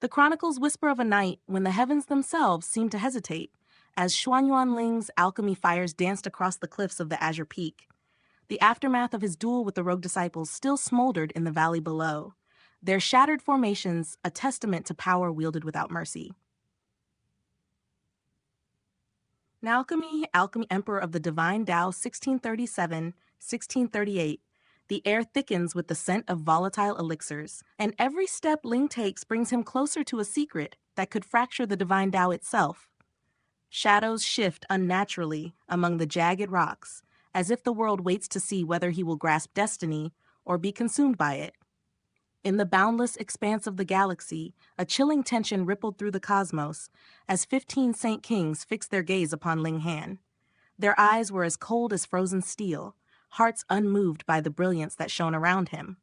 The chronicles whisper of a night when the heavens themselves seemed to hesitate, as Xuanyuan Ling's alchemy fires danced across the cliffs of the Azure Peak. The aftermath of his duel with the rogue disciples still smoldered in the valley below, their shattered formations a testament to power wielded without mercy. Alchemy Emperor of the Divine Dao 1637-1638, the air thickens with the scent of volatile elixirs, and every step Ling takes brings him closer to a secret that could fracture the Divine Dao itself. Shadows shift unnaturally among the jagged rocks, as if the world waits to see whether he will grasp destiny or be consumed by it. In the boundless expanse of the galaxy, a chilling tension rippled through the cosmos as 15 Saint Kings fixed their gaze upon Ling Han. Their eyes were as cold as frozen steel, hearts unmoved by the brilliance that shone around him.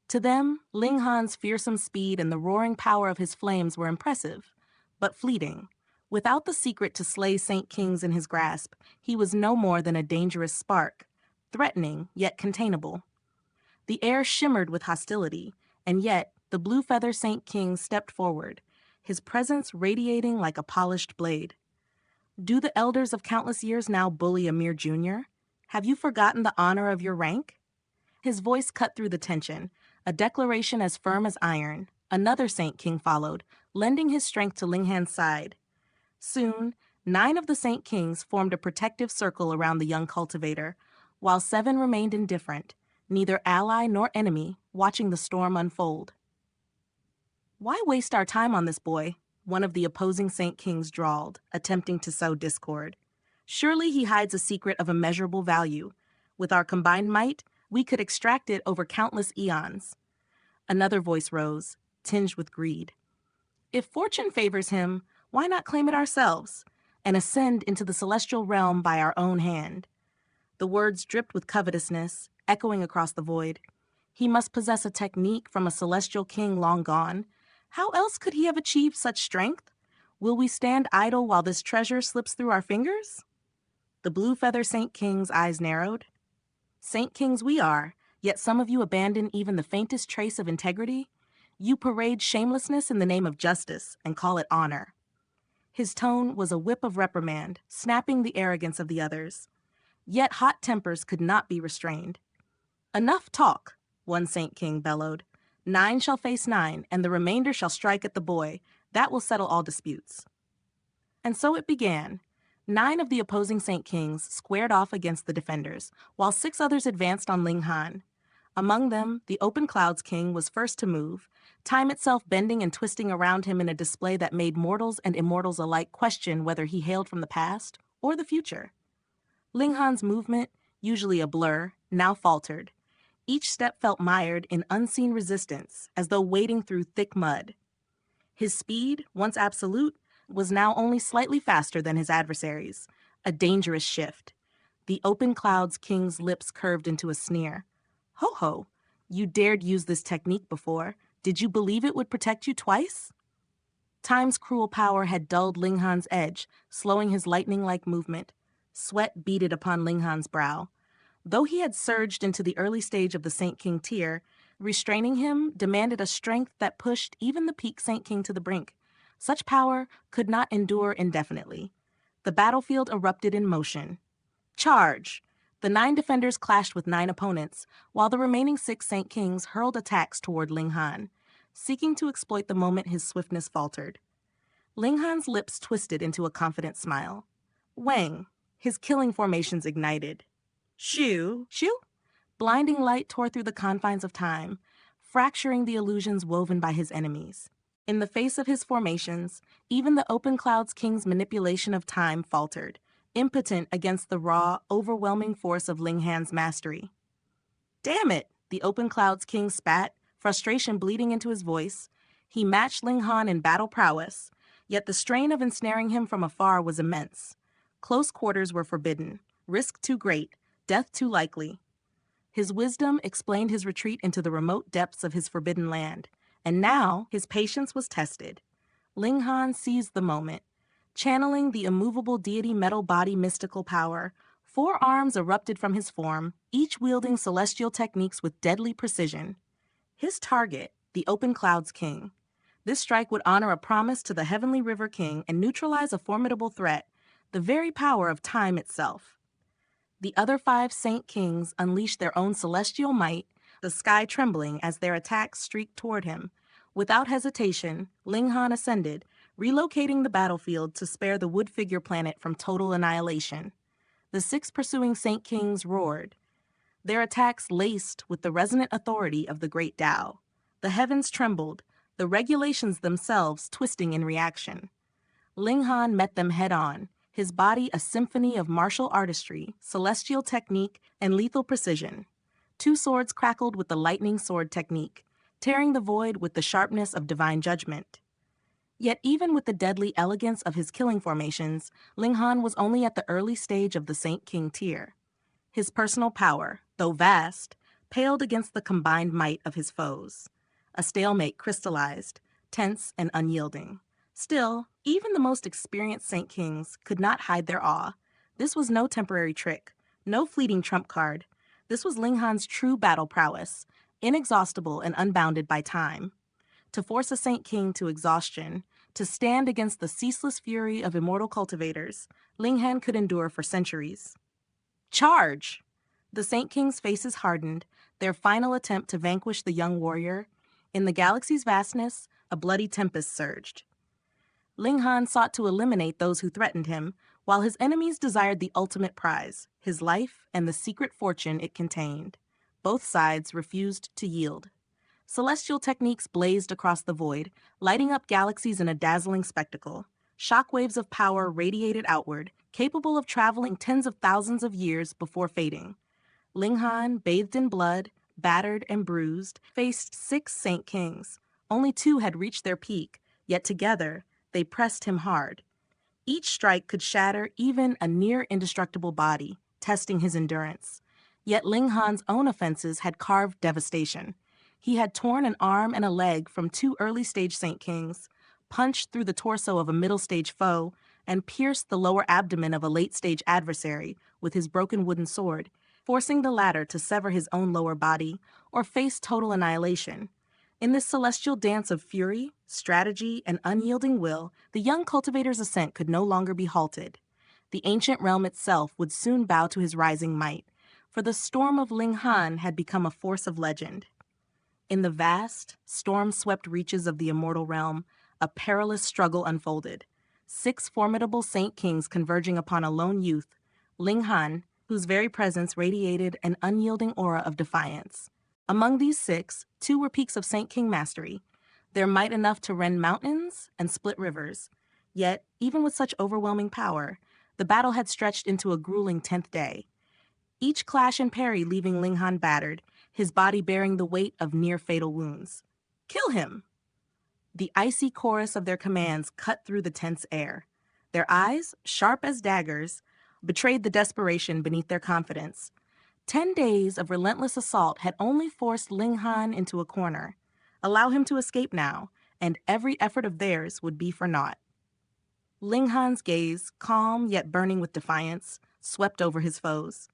To them, Ling Han's fearsome speed and the roaring power of his flames were impressive, but fleeting. Without the secret to slay Saint Kings in his grasp, he was no more than a dangerous spark, threatening yet containable. The air shimmered with hostility, and yet the blue feather Saint King stepped forward, his presence radiating like a polished blade. Do the elders of countless years now bully a mere junior? Have you forgotten the honor of your rank? His voice cut through the tension, a declaration as firm as iron. Another Saint King followed, lending his strength to Ling Han's side. Soon, 9 of the Saint Kings formed a protective circle around the young cultivator, while 7 remained indifferent, neither ally nor enemy, watching the storm unfold. "Why waste our time on this boy?" one of the opposing Saint Kings drawled, attempting to sow discord. "Surely he hides a secret of immeasurable value. With our combined might, we could extract it over countless eons." Another voice rose, tinged with greed. "If fortune favors him, why not claim it ourselves and ascend into the celestial realm by our own hand?" The words dripped with covetousness, echoing across the void. He must possess a technique from a celestial king long gone. How else could he have achieved such strength? Will we stand idle while this treasure slips through our fingers? The blue feather Saint King's eyes narrowed. Saint Kings we are, yet some of you abandon even the faintest trace of integrity. You parade shamelessness in the name of justice and call it honor. His tone was a whip of reprimand, snapping the arrogance of the others. Yet hot tempers could not be restrained. "Enough talk," one Saint King bellowed. 9 shall face 9, and the remainder shall strike at the boy. That will settle all disputes. And so it began. 9 of the opposing Saint Kings squared off against the defenders, while 6 others advanced on Ling Han. Among them, the Open Clouds King was first to move, time itself bending and twisting around him in a display that made mortals and immortals alike question whether he hailed from the past or the future. Ling Han's movement, usually a blur, now faltered. Each step felt mired in unseen resistance, as though wading through thick mud. His speed, once absolute, was now only slightly faster than his adversaries, a dangerous shift. The Open Clouds King's lips curved into a sneer. "Ho-ho, you dared use this technique before. Did you believe it would protect you twice?" Time's cruel power had dulled Ling Han's edge, slowing his lightning-like movement. Sweat beaded upon Ling Han's brow. Though he had surged into the early stage of the Saint King tier, restraining him demanded a strength that pushed even the peak Saint King to the brink. Such power could not endure indefinitely. The battlefield erupted in motion. Charge! The 9 defenders clashed with 9 opponents, while the remaining 6 Saint Kings hurled attacks toward Ling Han, seeking to exploit the moment his swiftness faltered. Ling Han's lips twisted into a confident smile. Wang, his killing formations ignited. Shoo! Shoo! Blinding light tore through the confines of time, fracturing the illusions woven by his enemies. In the face of his formations, even the Open Clouds King's manipulation of time faltered, impotent against the raw, overwhelming force of Ling Han's mastery. "Damn it!" the Open Clouds King spat, frustration bleeding into his voice. He matched Ling Han in battle prowess, yet the strain of ensnaring him from afar was immense. Close quarters were forbidden, risk too great, death too likely. His wisdom explained his retreat into the remote depths of his forbidden land, and now his patience was tested. Ling Han seized the moment. Channeling the immovable deity metal body mystical power, 4 arms erupted from his form, each wielding celestial techniques with deadly precision. His target, the Open Clouds King. This strike would honor a promise to the Heavenly River King and neutralize a formidable threat, the very power of time itself. The other 5 Saint Kings unleashed their own celestial might, the sky trembling as their attacks streaked toward him. Without hesitation, Ling Han ascended, relocating the battlefield to spare the wood figure planet from total annihilation. The 6 pursuing Saint Kings roared, their attacks laced with the resonant authority of the great Dao. The heavens trembled, the regulations themselves twisting in reaction. Ling Han met them head-on, his body a symphony of martial artistry, celestial technique, and lethal precision. 2 swords crackled with the lightning sword technique, tearing the void with the sharpness of divine judgment. Yet even with the deadly elegance of his killing formations, Ling Han was only at the early stage of the Saint King tier. His personal power, though vast, paled against the combined might of his foes. A stalemate crystallized, tense and unyielding. Still, even the most experienced Saint Kings could not hide their awe. This was no temporary trick, no fleeting trump card. This was Ling Han's true battle prowess, inexhaustible and unbounded by time. To force a Saint King to exhaustion, to stand against the ceaseless fury of immortal cultivators, Ling Han could endure for centuries. Charge! The Saint Kings' faces hardened, their final attempt to vanquish the young warrior. In the galaxy's vastness, a bloody tempest surged. Ling Han sought to eliminate those who threatened him, while his enemies desired the ultimate prize, his life and the secret fortune it contained. Both sides refused to yield. Celestial techniques blazed across the void, lighting up galaxies in a dazzling spectacle. Shockwaves of power radiated outward, capable of traveling tens of thousands of years before fading. Ling Han, bathed in blood, battered and bruised, faced 6 Saint Kings. Only 2 had reached their peak, yet together they pressed him hard. Each strike could shatter even a near-indestructible body, testing his endurance. Yet Ling Han's own offenses had carved devastation. He had torn an arm and a leg from 2 early-stage Saint Kings, punched through the torso of a middle-stage foe, and pierced the lower abdomen of a late-stage adversary with his broken wooden sword, forcing the latter to sever his own lower body or face total annihilation. In this celestial dance of fury, strategy, and unyielding will, the young cultivator's ascent could no longer be halted. The ancient realm itself would soon bow to his rising might, for the storm of Ling Han had become a force of legend. In the vast, storm-swept reaches of the immortal realm, a perilous struggle unfolded. 6 formidable Saint Kings converging upon a lone youth, Ling Han, whose very presence radiated an unyielding aura of defiance. Among these 6, 2 were peaks of Saint King mastery, their might enough to rend mountains and split rivers. Yet, even with such overwhelming power, the battle had stretched into a grueling 10th day. Each clash and parry leaving Ling Han battered, his body bearing the weight of near-fatal wounds. Kill him! The icy chorus of their commands cut through the tense air. Their eyes, sharp as daggers, betrayed the desperation beneath their confidence. 10 days of relentless assault had only forced Ling Han into a corner. Allow him to escape now, and every effort of theirs would be for naught. Ling Han's gaze, calm yet burning with defiance, swept over his foes.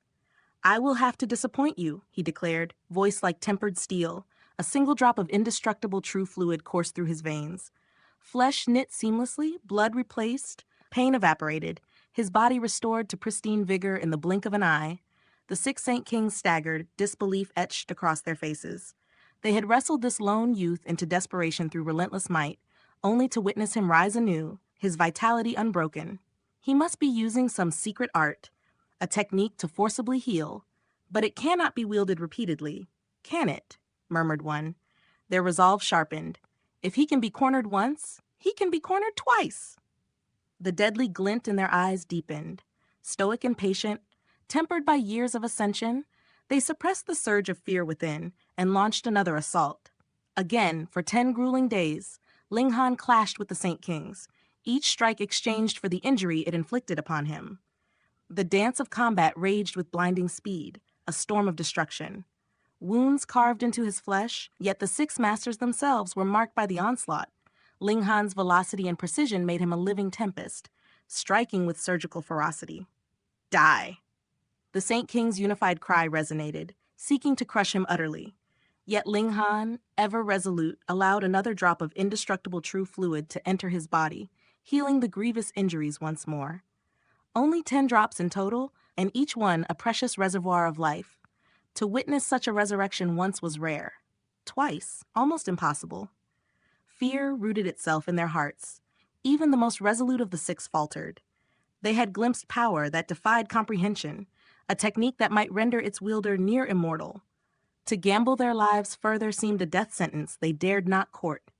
"I will have to disappoint you," he declared, voice like tempered steel. A single drop of indestructible true fluid coursed through his veins. Flesh knit seamlessly, blood replaced, pain evaporated, his body restored to pristine vigor in the blink of an eye. The 6 Saint Kings staggered, disbelief etched across their faces. They had wrestled this lone youth into desperation through relentless might, only to witness him rise anew, his vitality unbroken. He must be using some secret art, a technique to forcibly heal, but it cannot be wielded repeatedly, can it? Murmured one. Their resolve sharpened. If he can be cornered once, he can be cornered twice. The deadly glint in their eyes deepened. Stoic and patient, tempered by years of ascension, they suppressed the surge of fear within and launched another assault. Again, for 10 grueling days, Ling Han clashed with the Saint Kings, each strike exchanged for the injury it inflicted upon him. The dance of combat raged with blinding speed, a storm of destruction. Wounds carved into his flesh, yet the 6 masters themselves were marked by the onslaught. Ling Han's velocity and precision made him a living tempest, striking with surgical ferocity. Die! The Saint King's unified cry resonated, seeking to crush him utterly. Yet Ling Han, ever resolute, allowed another drop of indestructible true fluid to enter his body, healing the grievous injuries once more. Only 10 drops in total, and each one a precious reservoir of life. To witness such a resurrection once was rare. Twice, almost impossible. Fear rooted itself in their hearts. Even the most resolute of the six faltered. They had glimpsed power that defied comprehension, a technique that might render its wielder near immortal. To gamble their lives further seemed a death sentence they dared not court.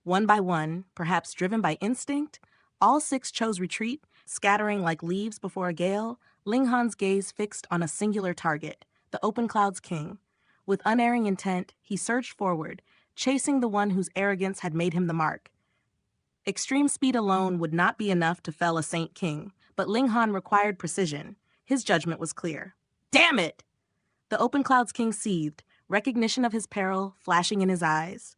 One by one, perhaps driven by instinct, all six chose retreat, scattering like leaves before a gale, Ling Han's gaze fixed on a singular target, the Open Cloud's king. With unerring intent, he surged forward, chasing the one whose arrogance had made him the mark. Extreme speed alone would not be enough to fell a Saint King, but Ling Han required precision. His judgment was clear. Damn it! The Open Cloud's king seethed, recognition of his peril flashing in his eyes.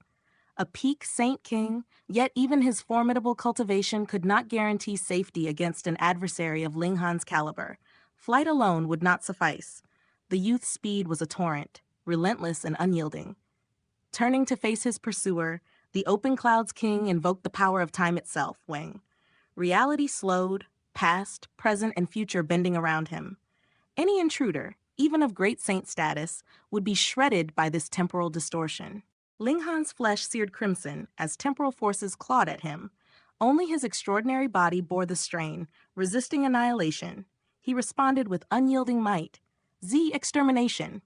A peak Saint King, yet even his formidable cultivation could not guarantee safety against an adversary of Ling Han's caliber. Flight alone would not suffice. The youth's speed was a torrent, relentless and unyielding. Turning to face his pursuer, the Open Cloud's king invoked the power of time itself, Wang. Reality slowed, past, present, and future bending around him. Any intruder, even of great saint status, would be shredded by this temporal distortion. Ling Han's flesh seared crimson as temporal forces clawed at him. Only his extraordinary body bore the strain, resisting annihilation. He responded with unyielding might. Extermination!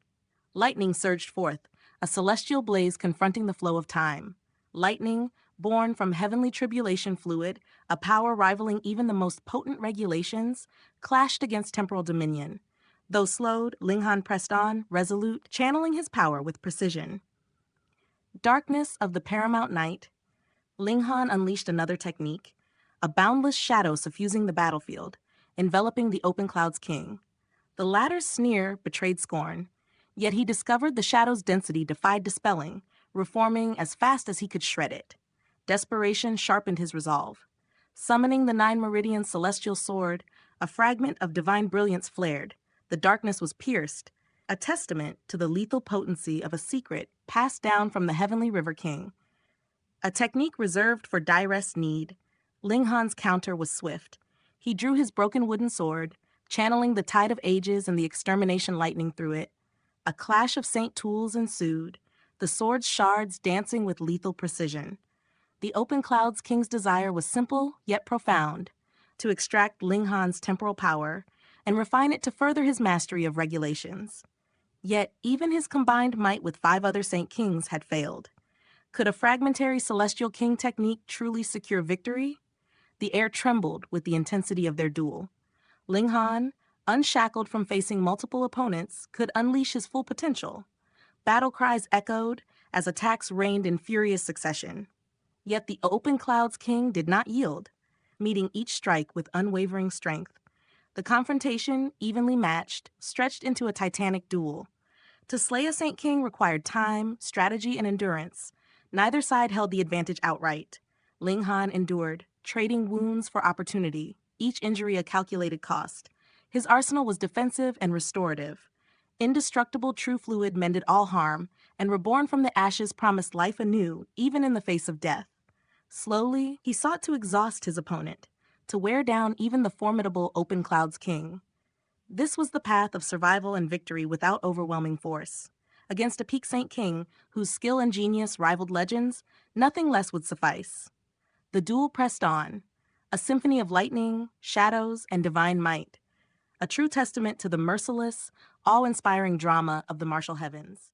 Lightning surged forth, a celestial blaze confronting the flow of time. Lightning, born from heavenly tribulation fluid, a power rivaling even the most potent regulations, clashed against temporal dominion. Though slowed, Ling Han pressed on, resolute, channeling his power with precision. Darkness of the paramount night, Ling Han unleashed another technique, a boundless shadow suffusing the battlefield, enveloping the Open Cloud's king. The latter's sneer betrayed scorn, yet he discovered the shadow's density defied dispelling, reforming as fast as he could shred it. Desperation sharpened his resolve. Summoning the nine-meridian celestial sword, a fragment of divine brilliance flared. The darkness was pierced, a testament to the lethal potency of a secret passed down from the heavenly river king. A technique reserved for direst need, Ling Han's counter was swift. He drew his broken wooden sword, channeling the tide of ages and the extermination lightning through it. A clash of saint tools ensued, the sword's shards dancing with lethal precision. The Open Cloud's king's desire was simple yet profound, to extract Ling Han's temporal power and refine it to further his mastery of regulations. Yet even his combined might with 5 other Saint Kings had failed. Could a fragmentary celestial king technique truly secure victory? The air trembled with the intensity of their duel. Ling Han, unshackled from facing multiple opponents, could unleash his full potential. Battle cries echoed as attacks rained in furious succession. Yet the Open Cloud's king did not yield, meeting each strike with unwavering strength. The confrontation, evenly matched, stretched into a titanic duel. To slay a Saint King required time, strategy, and endurance. Neither side held the advantage outright. Ling Han endured, trading wounds for opportunity, each injury a calculated cost. His arsenal was defensive and restorative. Indestructible true fluid mended all harm, and reborn from the ashes promised life anew, even in the face of death. Slowly, he sought to exhaust his opponent, to wear down even the formidable Open Cloud's king. This was the path of survival and victory without overwhelming force. Against a peak Saint King, whose skill and genius rivaled legends, nothing less would suffice. The duel pressed on, a symphony of lightning, shadows, and divine might, a true testament to the merciless, awe-inspiring drama of the martial heavens.